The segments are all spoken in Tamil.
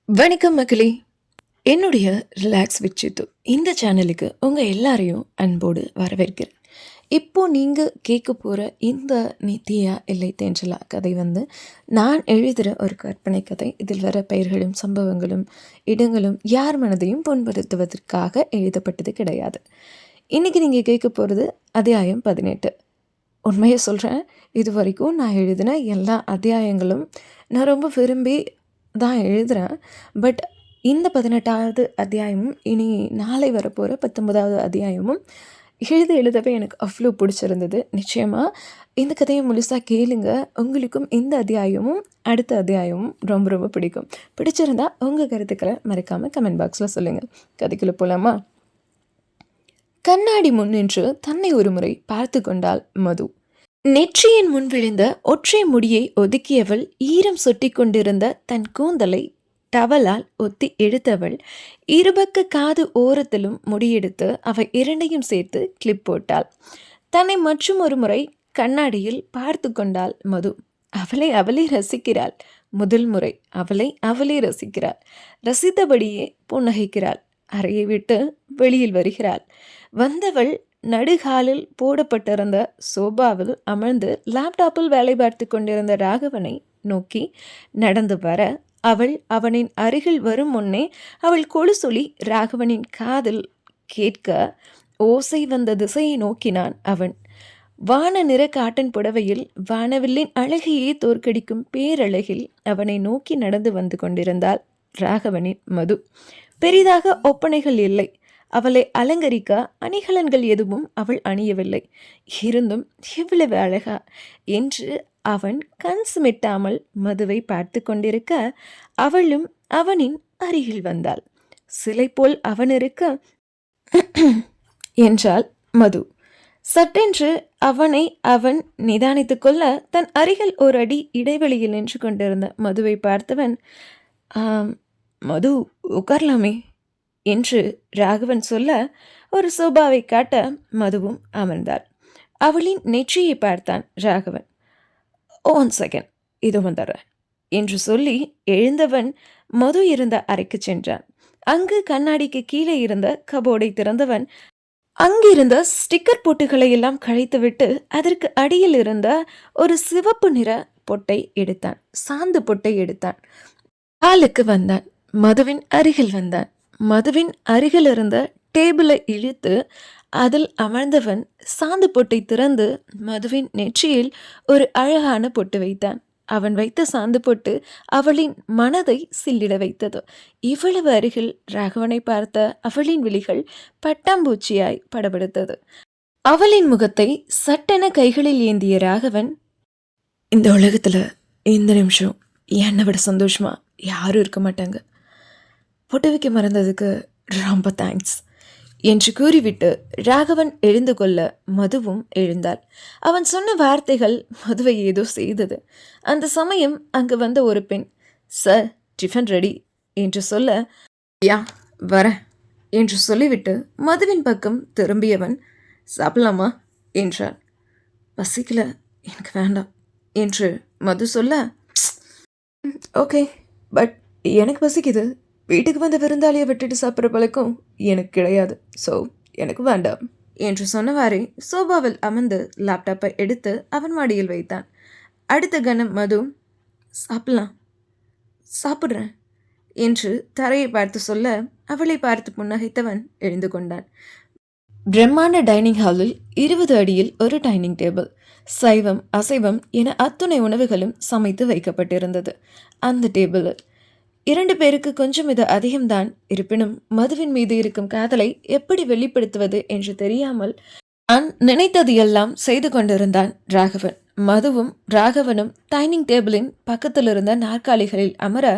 வணக்கம் மக்களே! என்னுடைய ரிலாக்ஸ் வித் சித்து இந்த சேனலுக்கு உங்கள் எல்லாரையும் அன்போடு வரவேற்கிறேன். இப்போ நீங்கள் கேட்க போகிற இந்த நித்யா இல்லை தேஞ்சலா கதை நான் எழுதுகிற ஒரு கற்பனை கதை. இதில் வர பெயர்களும் சம்பவங்களும் இடங்களும் யார் மனதையும் புண்படுத்துவதற்காக எழுதப்பட்டது கிடையாது. இன்றைக்கி நீங்கள் கேட்க போகிறது அத்தியாயம் 18. உண்மையை சொல்கிறேன், இது வரைக்கும் நான் எழுதின எல்லா அத்தியாயங்களும் நான் ரொம்ப விரும்பி தான் எழுதுகிறேன். பட் இந்த 18வது அத்தியாயமும் இனி நாளை வரப்போகிற 19வது அத்தியாயமும் எழுதவே எனக்கு அவ்வளோ பிடிச்சிருந்தது. நிச்சயமாக இந்த கதையை முழுசாக கேளுங்க. உங்களுக்கும் இந்த அத்தியாயமும் அடுத்த அத்தியாயமும் ரொம்ப ரொம்ப பிடிக்கும். பிடிச்சிருந்தா உங்கள் கருத்துக்களை மறக்காமல் கமெண்ட் பாக்ஸில் சொல்லுங்கள். கதைக்குள்ளே போகலாமா? கண்ணாடி முன் நின்று தன்னை ஒரு முறை பார்த்து கொண்டாள் மது. நெற்றியின் முன் விழுந்த ஒற்றை முடியை ஒதுக்கியவள் ஈரம் சொட்டி கொண்டிருந்த தன் கூந்தலை டவலால் ஒத்தி எடுத்தவள் இருபக்க காது ஓரத்திலும் முடியெடுத்து அவை இரண்டையும் சேர்த்து கிளிப் போட்டாள். தன்னை மற்றும் ஒரு முறை கண்ணாடியில் பார்த்து கொண்டாள் மது. அவளை ரசிக்கிறாள். முதல் முறை அவளை ரசிக்கிறாள். ரசித்தபடியே புன்னகைக்கிறாள். அறையை விட்டு வெளியில் வருகிறாள். வந்தவள் நடுகாலில் போடப்பட்டிருந்த சோபாவில் அமர்ந்து லேப்டாப்பில் வேலை பார்த்து கொண்டிருந்த ராகவனை நோக்கி நடந்து வர அவனின் அருகில் வரும் முன்னே அவள் கொலுசொலி ராகவனின் காதில் கேட்க ஓசை வந்த திசையை நோக்கினான் அவன். வான நிற காட்டன் புடவையில் வானவில்லின் அழகையே தோற்கடிக்கும் பேரழகில் அவனை நோக்கி நடந்து வந்து கொண்டிருந்தாள் ராகவனின் மது. பெரிதாக ஒப்பனைகள் இல்லை. அவளை அலங்கரிக்க அணிகலன்கள் எதுவும் அவள் அணியவில்லை. இருந்தும் இவ்வளவு அழகா என்று அவன் கண் சுமிட்டாமல் மதுவை பார்த்து கொண்டிருக்க அவளும் அவனின் அருகில் வந்தாள். சிலை போல் அவன் இருக்க என்றாள் மது. சட்டென்று அவன் நிதானித்து கொள்ள தன் அருகில் ஒரு அடி இடைவெளியில் நின்று கொண்டிருந்த மதுவை பார்த்தவன், மது உட்காரலாமே என்று ராகவன் சொல்ல ஒரு சோபாவை காட்ட மதுவும் அமர்ந்தாள். அவளின் நெற்றியை பார்த்தான் ராகவன். 1 செகண்ட், இது வந்துடுறேன் என்று சொல்லி எழுந்தவன் மது இருந்த அறைக்கு சென்றான். அங்கு கண்ணாடிக்கு கீழே இருந்த கபோர்டை திறந்தவன் அங்கிருந்த ஸ்டிக்கர் பொட்டுகளை எல்லாம் கழித்துவிட்டு அதற்கு அடியில் இருந்த ஒரு சிவப்பு நிற பொட்டை எடுத்தான். சாந்து பொட்டை எடுத்தான். ஆளுக்கு வந்தான். மதுவின் அருகில் வந்தான். மதுவின் அருகில் இருந்த டேபிளை இழுத்து அதில் அமர்ந்தவன் சாந்து பொட்டை திறந்து மதுவின் நெற்றியில் ஒரு அழகான பொட்டு வைத்தான். அவன் வைத்த சாந்து பொட்டு அவளின் மனதை சில்லிட வைத்தது. இவ்வளவு அருகில் ராகவனை பார்த்த அவளின் விழிகள் பட்டாம்பூச்சியாய் படபடுத்தது. அவளின் முகத்தை சட்டென கைகளில் ஏந்திய ராகவன், இந்த உலகத்தில் இந்த நிமிஷம் என்னை விட சந்தோஷமா யாரும் இருக்க மாட்டாங்க. பொட்டு வைக்க மறந்ததுக்கு ரொம்ப தேங்க்ஸ் என்று கூறிவிட்டு ராகவன் எழுந்து கொள்ள மதுவும் எழுந்தாள். அவன் சொன்ன வார்த்தைகள் மதுவை ஏதோ செய்தது. அந்த சமயம் அங்கு வந்த ஒரு பெண், சார் டிஃபன் ரெடி என்று சொல்ல, யா வரேன் என்று சொல்லிவிட்டு மதுவின் பக்கம் திரும்பியவன், சாப்பிடலாமா என்றான். பசிக்கல, எனக்கு வேண்டாம் என்று மது சொல்ல, ஓகே பட் எனக்கு பசிக்குது. வீட்டுக்கு வந்த விருந்தாளியை விட்டுட்டு சாப்பிட்ற பழக்கம் எனக்கு கிடையாது. ஸோ எனக்கு வேண்டாம் என்று சொன்னவாறே சோபாவில் அமர்ந்து லேப்டாப்பை எடுத்து அவன் மடியில் வைத்தான். அடுத்த கணம் மது, சாப்பிட்றேன் என்று தரையை பார்த்து சொல்ல அவளை பார்த்து புன்னகைத்தவன் எழுந்து கொண்டான். பிரம்மாண்ட டைனிங் ஹாலில் 20 அடியில் ஒரு டைனிங் டேபிள். சைவம் அசைவம் என அத்துணை உணவுகளும் சமைத்து வைக்கப்பட்டிருந்தது. அந்த டேபிளில் 2 பேருக்கு கொஞ்சம் இது அதிகம்தான். இருப்பினும் மதுவின் மீது இருக்கும் காதலை எப்படி வெளிப்படுத்துவது என்று தெரியாமல் நான் நினைத்தது எல்லாம் செய்து கொண்டிருந்தான் ராகவன். மதுவும் ராகவனும் டைனிங் டேபிளின் பக்கத்தில் இருந்த நாற்காலிகளில் அமர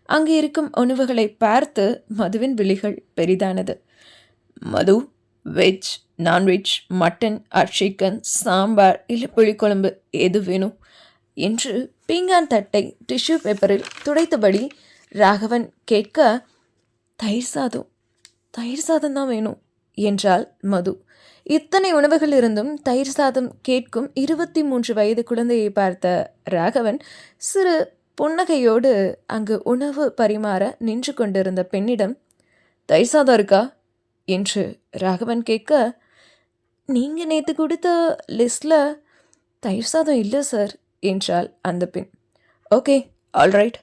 அங்கு இருக்கும் உணவுகளை பார்த்து மதுவின் விழிகள் பெரிதானது. Madhu, veg, nonveg, mutton or chicken, sambar இல்லை புளிக்குழம்பு எது வேணும் என்று பீங்கான் தட்டை டிஷ்யூ பேப்பரில் துடைத்தபடி ராகவன் கேட்க, தயிர் சாதம் தான் வேணும் என்றாள் மது. இத்தனை உணவுகள் இருந்தும் தயிர் சாதம் கேட்கும் 23 வயது குழந்தையை பார்த்த ராகவன் சிறு புன்னகையோடு அங்கு உணவு பரிமாற நின்று கொண்டிருந்த பெண்ணிடம், "தயிர் சாதம் இருக்கா?" என்று ராகவன் கேட்க, "நீங்க நேத்து கொடுத்த லிஸ்ட்ல தயிர் சாதம் இல்ல சார்" என்றாள் அந்த பெண். "ஓகே, ஆல்ரைட்"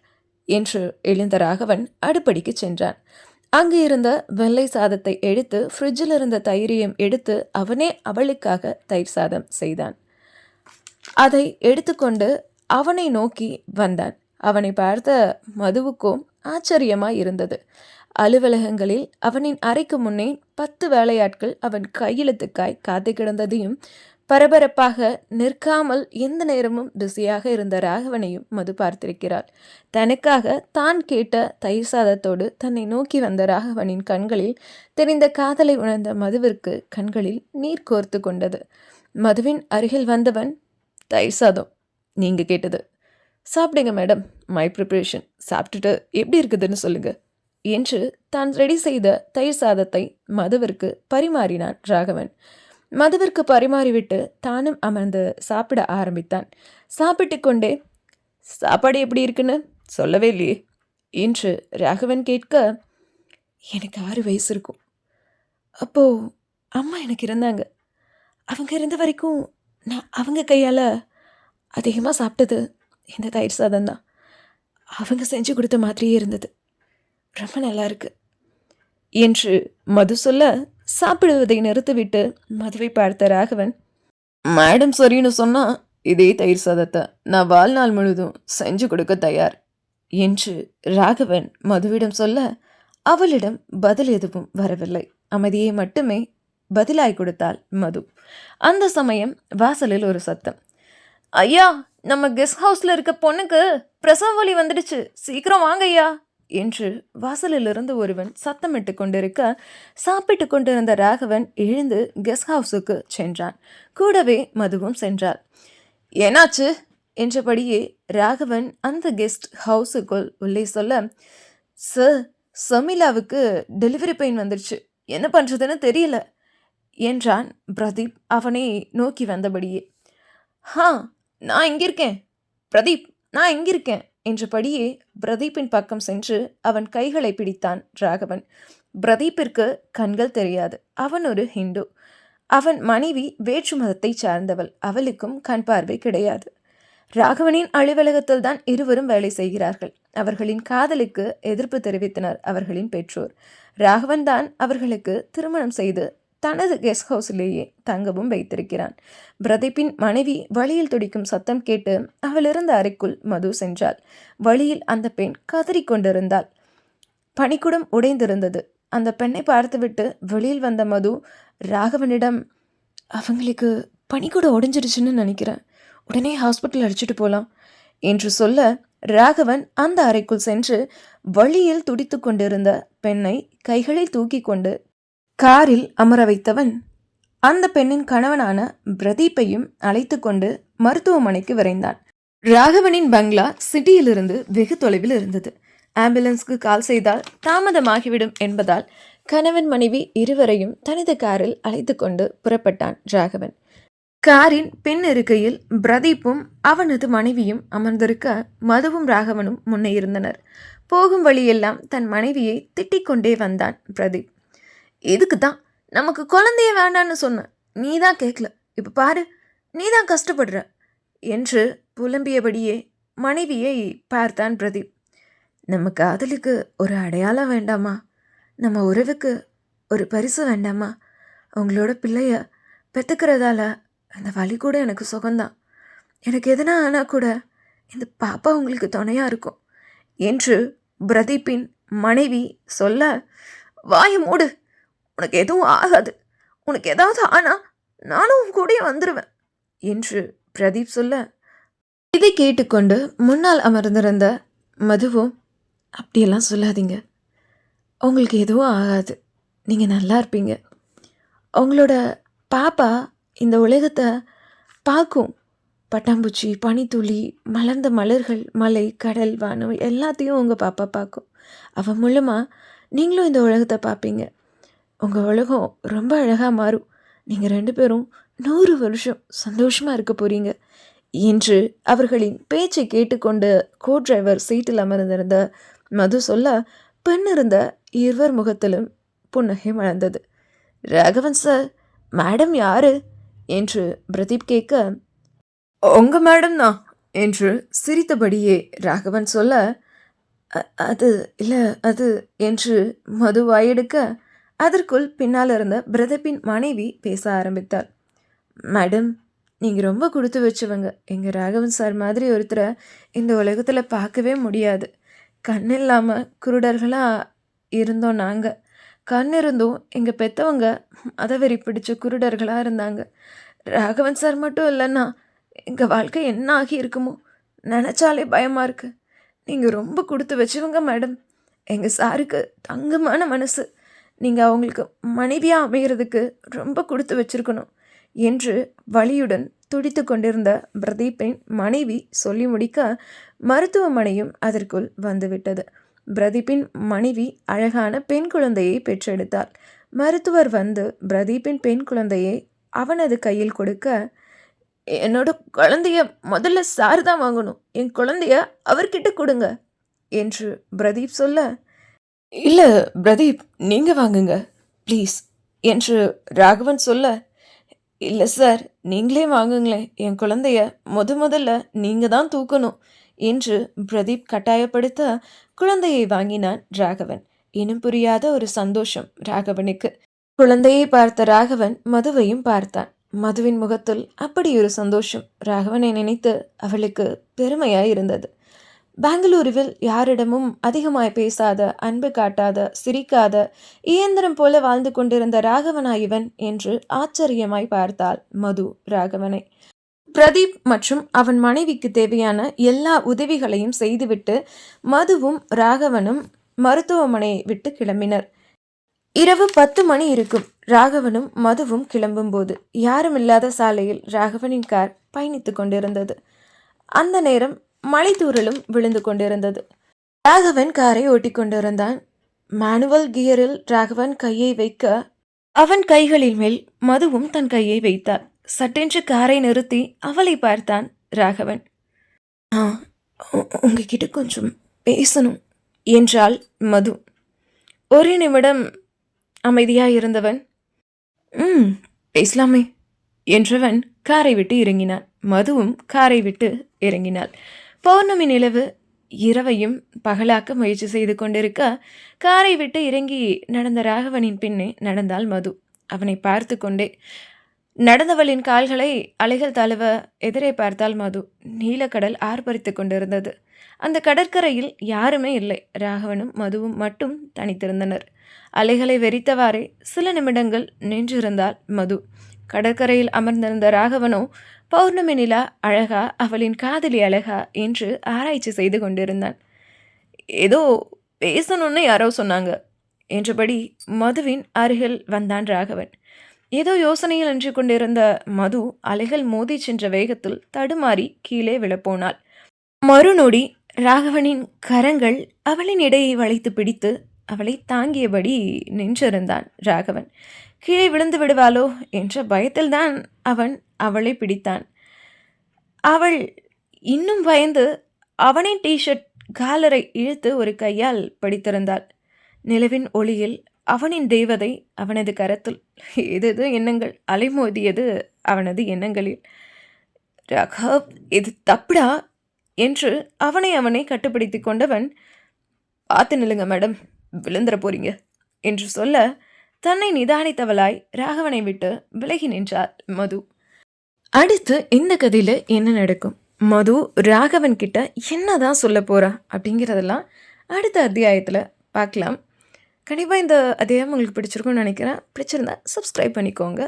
என்று எழுந்த ராகவன் அடுப்படிக்கு சென்றான். அங்கு இருந்த வெள்ளை சாதத்தை எடுத்து ஃப்ரிட்ஜில் இருந்த தயிரையும் எடுத்து அவனே அவளுக்காக தயிர் சாதம் செய்தான். அதை எடுத்துக்கொண்டு அவனை நோக்கி வந்தான். அவனை பார்த்த மதுவுக்கும் ஆச்சரியமாய் இருந்தது. அலுவலகங்களில் அவனின் அறைக்கு முன்னே 10 வேலையாட்கள் அவன் கையெழுத்துக்காய் காத்து கிடந்ததையும், பரபரப்பாக நிற்காமல் எந்த நேரமும் பிஸியாக இருந்த ராகவனையும் மது பார்த்திருக்கிறாள். தனக்காக தான் கேட்ட தயிர் சாதத்தோடு தன்னை நோக்கி வந்த ராகவனின் கண்களில் தெரிந்த காதலை உணர்ந்த மதுவிற்கு கண்களில் நீர் கோர்த்து கொண்டது. மதுவின் அருகில் வந்தவன், "தயிர் சாதம் நீங்கள் கேட்டது. சாப்பிடுங்க மேடம், மை ப்ரிப்ரேஷன். சாப்பிட்டுட்டு எப்படி இருக்குதுன்னு சொல்லுங்க" என்று தான் ரெடி செய்த தயிர் சாதத்தை மதுவிற்கு பரிமாறினான் ராகவன். மதுவிற்கு பரிமாறிவிட்டு தானும் அமர்ந்து சாப்பிட ஆரம்பித்தான். சாப்பிட்டு கொண்டே, "சாப்பாடு எப்படி இருக்குன்னு சொல்லவே இல்லையே" என்று ராகவன் கேட்க, "எனக்கு 6 வயசு இருக்கும். அப்போது அம்மா எனக்கு இருந்தாங்க. அவங்க இருந்த வரைக்கும் நான் அவங்க கையால் அதிகமாக சாப்பிட்டது இந்த தயிர் சாதம் தான். அவங்க செஞ்சு கொடுத்த மாதிரியே இருந்தது. ரொம்ப நல்லா இருக்கு" என்று மது சொல்ல, சாப்பிடுவதை நிறுத்திவிட்டு மதுவை பார்த்த ராகவன், "மேடம் சரின்னு சொன்னால் இதே தயிர் சாதத்தை நான் வாழ்நாள் முழுதும் செஞ்சு கொடுக்க தயார்" என்று ராகவன் மதுவிடம் சொல்ல, அவளிடம் பதில் எதுவும் வரவில்லை. அமைதியை மட்டுமே பதிலாய் கொடுத்தாள் மது. அந்த சமயம் வாசலில் ஒரு சத்தம். "ஐயா, நம்ம கெஸ்ட் ஹவுஸில் இருக்க பொண்ணுக்கு பிரசவ வலி வந்துடுச்சு, சீக்கிரம் வாங்க ஐயா" என்று வாசலிலிருந்து ஒருவன் சத்தமிட்டு கொண்டிருக்க, சாப்பிட்டு கொண்டிருந்த ராகவன் எழுந்து கெஸ்ட் ஹவுஸுக்கு சென்றான். கூடவே மதுவும் சென்றாள். "என்னாச்சு?" என்றபடியே ராகவன் அந்த கெஸ்ட் ஹவுஸுக்குள் உள்ளே சொல்ல, "சார், சமீலாவுக்கு டெலிவரி பெயின் வந்துடுச்சு, என்ன பண்ணுறதுன்னு தெரியல" என்றான் பிரதீப் அவனை நோக்கி வந்தபடியே. "ஹா, நான் இங்கே இருக்கேன் பிரதீப், நான் இங்கே இருக்கேன்" என்றபடியே பிரதீப்பின் பக்கம் சென்று அவன் கைகளை பிடித்தான் ராகவன். பிரதீப்பிற்கு கண்கள் தெரியாது. அவன் ஒரு ஹிந்து. அவன் மனைவி வேற்று மதத்தை சார்ந்தவள். அவளுக்கும் கண் பார்வை கிடையாது. ராகவனின் அலுவலகத்தில் தான் இருவரும் வேலை செய்கிறார்கள். அவர்களின் காதலுக்கு எதிர்ப்பு தெரிவித்தனர் அவர்களின் பெற்றோர். ராகவன் தான் அவர்களுக்கு திருமணம் செய்து தனது கெஸ்ட் ஹவுஸிலேயே தங்கவும் வைத்திருக்கிறான். பிரதீப்பின் மனைவி வழியில் துடிக்கும் சத்தம் கேட்டு அவள் இருந்த அறைக்குள் மது சென்றாள். வழியில் அந்த பெண் கதறிக்கொண்டிருந்தாள். பனிக்குடம் உடைந்திருந்தது. அந்த பெண்ணை பார்த்துவிட்டு வெளியில் வந்த மது ராகவனிடம், "அவங்களுக்கு பனிக்கூடம் உடைஞ்சிடுச்சுன்னு நினைக்கிறேன், உடனே ஹாஸ்பிட்டல் அடிச்சுட்டு போகலாம்" என்று சொல்ல, ராகவன் அந்த அறைக்குள் சென்று வழியில் துடித்து கொண்டிருந்த பெண்ணை கைகளில் தூக்கி கொண்டு காரில் அமர வைத்தவன் அந்த பெண்ணின் கணவனான பிரதீப்பையும் அழைத்து கொண்டு மருத்துவமனைக்கு விரைந்தான். ராகவனின் பங்களா சிட்டியிலிருந்து வெகு தொலைவில் இருந்தது. ஆம்புலன்ஸ்க்கு கால் செய்தால் தாமதமாகிவிடும் என்பதால் கணவன் மனைவி இருவரையும் தனது காரில் அழைத்து கொண்டு புறப்பட்டான் ராகவன். காரின் பின் இருக்கையில் பிரதீப்பும் அவனது மனைவியும் அமர்ந்திருக்க, மதுவும் ராகவனும் முன்னே இருந்தனர். போகும் வழியெல்லாம் தன் மனைவியை திட்டிக் கொண்டே வந்தான் பிரதீப். "இதுக்கு தான் நமக்கு குழந்தைய வேண்டான்னு சொன்னேன், நீ தான் கேட்கல, இப்போ பாரு, நீ தான் கஷ்டப்படுற" என்று புலம்பியபடியே மனைவியை பார்த்தான் பிரதீப். "நம்ம காதலுக்கு ஒரு அடையாளம் வேண்டாமா? நம்ம உறவுக்கு ஒரு பரிசு வேண்டாமா? உங்களோட பிள்ளைய பெற்றுக்கிறதால அந்த வலி கூட எனக்கு சுகம்தான். எனக்கு எதுனா ஆனால் கூட இந்த பாப்பா உங்களுக்கு துணையாக இருக்கும்" என்று பிரதீப்பின் மனைவி சொல்ல, "வாய மூடு, உனக்கு எதுவும் ஆகாது, உனக்கு ஏதாவது ஆனால் நானும் உன் கூடயே வந்துடுவேன்" என்று பிரதீப் சொல்ல, இதை கேட்டுக்கொண்டு முன்னால் அமர்ந்திருந்த மதுவும், "அப்படியெல்லாம் சொல்லாதீங்க, உங்களுக்கு எதுவும் ஆகாது, நீங்கள் நல்லா இருப்பீங்க. உங்களோட பாப்பா இந்த உலகத்தை பார்க்கும். பட்டாம்பூச்சி, பனித்துளி, மலர்ந்த மலர்கள், மலை, கடல், வானம் எல்லாத்தையும் உங்கள் பாப்பா பார்க்கும். அவன் மூலமாக நீங்களும் இந்த உலகத்தை பார்ப்பீங்க. உங்கள் உலகம் ரொம்ப அழகாக மாறும். நீங்கள் 2 பேரும் 100 வருஷம் சந்தோஷமாக இருக்க போகிறீங்க" என்று அவர்களின் பேச்சை கேட்டுக்கொண்டு கோ டிரைவர் சீட்டில் அமர்ந்திருந்த மது சொல்ல, பின்னிருந்த இருவர் முகத்திலும் புன்னகை மலர்ந்தது. ராகவன் சார், மேடம் யாரு என்று பிரதீப் கேட்க, உங்க மேடம் தான் என்று சிரித்தபடியே ராகவன் சொல்ல, அது இல்லை அது என்று மது வாயெடுக்க, அதற்குள் பின்னால் இருந்த பிரதீப்பின் மனைவி பேச ஆரம்பித்தாள். மேடம், நீங்கள் ரொம்ப கொடுத்து வச்சவங்க. எங்கள் ராகவன் சார் மாதிரி ஒருத்தரை இந்த உலகத்தில் பார்க்கவே முடியாது. கண் இல்லாமல் குருடர்களாக இருந்தோம் நாங்கள். கண் இருந்தும் எங்கள் பெற்றவங்க மதவெறி பிடிச்ச குருடர்களாக இருந்தாங்க. ராகவன் சார் மட்டும் இல்லைன்னா எங்கள் வாழ்க்கை என்ன ஆகி இருக்குமோ நினச்சாலே பயமாக இருக்கு. நீங்கள் ரொம்ப கொடுத்து வச்சவங்க மேடம். எங்கள் சாருக்கு தங்கமான மனசு. நீங்கள் அவங்களுக்கு மனைவியாக அமைகிறதுக்கு ரொம்ப கொடுத்து வச்சிருக்கணும் என்று வலியுடன் துடித்து கொண்டிருந்த பிரதீப்பின் மனைவி சொல்லி முடிக்க, மருத்துவமனையும் அதற்குள் வந்துவிட்டது. பிரதீப்பின் மனைவி அழகான பெண் குழந்தையை பெற்றெடுத்தாள். மருத்துவர் வந்து பிரதீப்பின் பெண் குழந்தையை அவனது கையில் கொடுக்க, என்னோட குழந்தைய முதல்ல சார் தான் வாங்கணும், என் குழந்தைய அவர்கிட்ட கொடுங்க என்று பிரதீப் சொல்ல, இல்லை பிரதீப், நீங்கள் வாங்குங்க ப்ளீஸ் என்று ராகவன் சொல்ல, இல்லை சார், நீங்களே வாங்குங்களேன், என் குழந்தைய முதல்ல நீங்கள் தான் தூக்கணும் என்று பிரதீப் கட்டாயப்படுத்த குழந்தையை வாங்கினான் ராகவன். இனம் புரியாத ஒரு சந்தோஷம் ராகவனுக்கு. குழந்தையை பார்த்த ராகவன் மதுவையும் பார்த்தான். மதுவின் முகத்தில் அப்படி ஒரு சந்தோஷம். ராகவனை நினைத்து அவளுக்கு பெருமையாய் இருந்தது. பெங்களூருவில் யாரிடமும் அதிகமாய் பேசாத, அன்பு காட்டாத, சிரிக்காத, இயந்திரம் போல வாழ்ந்து கொண்டிருந்த ராகவனாயிவன் என்று ஆச்சரியமாய் பார்த்தாள் மது ராகவனை. பிரதீப் மற்றும் அவன் மனைவிக்கு தேவையான எல்லா உதவிகளையும் செய்துவிட்டு மதுவும் ராகவனும் மருத்துவமனையை விட்டு கிளம்பினர். இரவு 10 மணி இருக்கும். ராகவனும் மதுவும் கிளம்பும்போது யாரும் இல்லாத சாலையில் ராகவனின் கார் பயணித்து கொண்டிருந்தது. அந்த நேரம் மழை தூறலும் விழுந்து கொண்டிருந்தது. ராகவன் காரை ஓட்டி கொண்டிருந்தான். மேனுவல் கியரில் ராகவன் கையை வைக்க, அவன் கைகளின் மேல் மதுவும் தன் கையை வைத்தாள். சட்டென்று காரை நிறுத்தி அவளை பார்த்தான் ராகவன். உங்ககிட்ட கொஞ்சம் பேசணும் என்றாள் மது. ஒரு நிமிடம் அமைதியாயிருந்தவன், பேசலாமே என்றவன் காரை விட்டு இறங்கினான். மதுவும் காரை விட்டு இறங்கினாள். பௌர்ணமி நிலவு இரவையும் பகலாக்க முயற்சி செய்து கொண்டிருக்க, காரை விட்டு இறங்கி நடந்த ராகவனின் பின்னே நடந்தாள் மது. அவனை பார்த்து கொண்டே நடந்தவளின் கால்களை அலைகள் தழுவ எதிரே பார்த்தாள் மது. நீலக்கடல் ஆர்ப்பரித்து கொண்டிருந்தது. அந்த கடற்கரையில் யாருமே இல்லை. ராகவனும் மதுவும் மட்டும் தனித்திருந்தனர். அலைகளை வெறித்தவாறே சில நிமிடங்கள் நின்றிருந்தாள் மது. கடற்கரையில் அமர்ந்திருந்த ராகவனோ பௌர்ணமி நிலா அழகா, அவளின் காதலி அழகா என்று ஆராய்ச்சி செய்து கொண்டிருந்தான். ஏதோ பேசணும்னு யாரோ சொன்னாங்க என்றபடி மதுவின் அருகில் வந்தான் ராகவன். ஏதோ யோசனையில் நின்று கொண்டிருந்த மது அலைகள் மோதி சென்ற வேகத்தில் தடுமாறி கீழே விழப்போனாள். மறுநொடி ராகவனின் கரங்கள் அவளின் இடையை வளைத்து பிடித்து அவளை தாங்கியபடி நின்றிருந்தான் ராகவன். கீழே விழுந்து விடுவாளோ என்ற பயத்தில்தான் அவன் அவளை பிடித்தான். அவள் இன்னும் பயந்து அவனின் டிஷர்ட் காலரை இழுத்து ஒரு கையால் பிடித்திருந்தாள். நிலவின் ஒளியில் அவனின் தெய்வதை அவனது கரத்தில். ஏதேதோ எண்ணங்கள் அலைமோதியது அவனது எண்ணங்களில். ராகவ், இது தப்புடா என்று அவனை கட்டுப்படுத்தி கொண்டவன், பார்த்து நில்லுங்க மேடம், விழுந்துற போறீங்க என்று சொல்ல தன்னை நிதானித்தவளாய் ராகவனை விட்டு விலகி நின்றாள் மது. அடுத்து இந்த கதையில் என்ன நடக்கும், மது ராகவன் கிட்ட என்னதான் சொல்ல போறா அப்படிங்கிறதெல்லாம் அடுத்த அத்தியாயத்தில் பார்க்கலாம். கண்டிப்பாக இந்த அத்தியாயம் உங்களுக்கு பிடிச்சிருக்கும்னு நினைக்கிறேன். பிடிச்சிருந்தா சப்ஸ்கிரைப் பண்ணிக்கோங்க.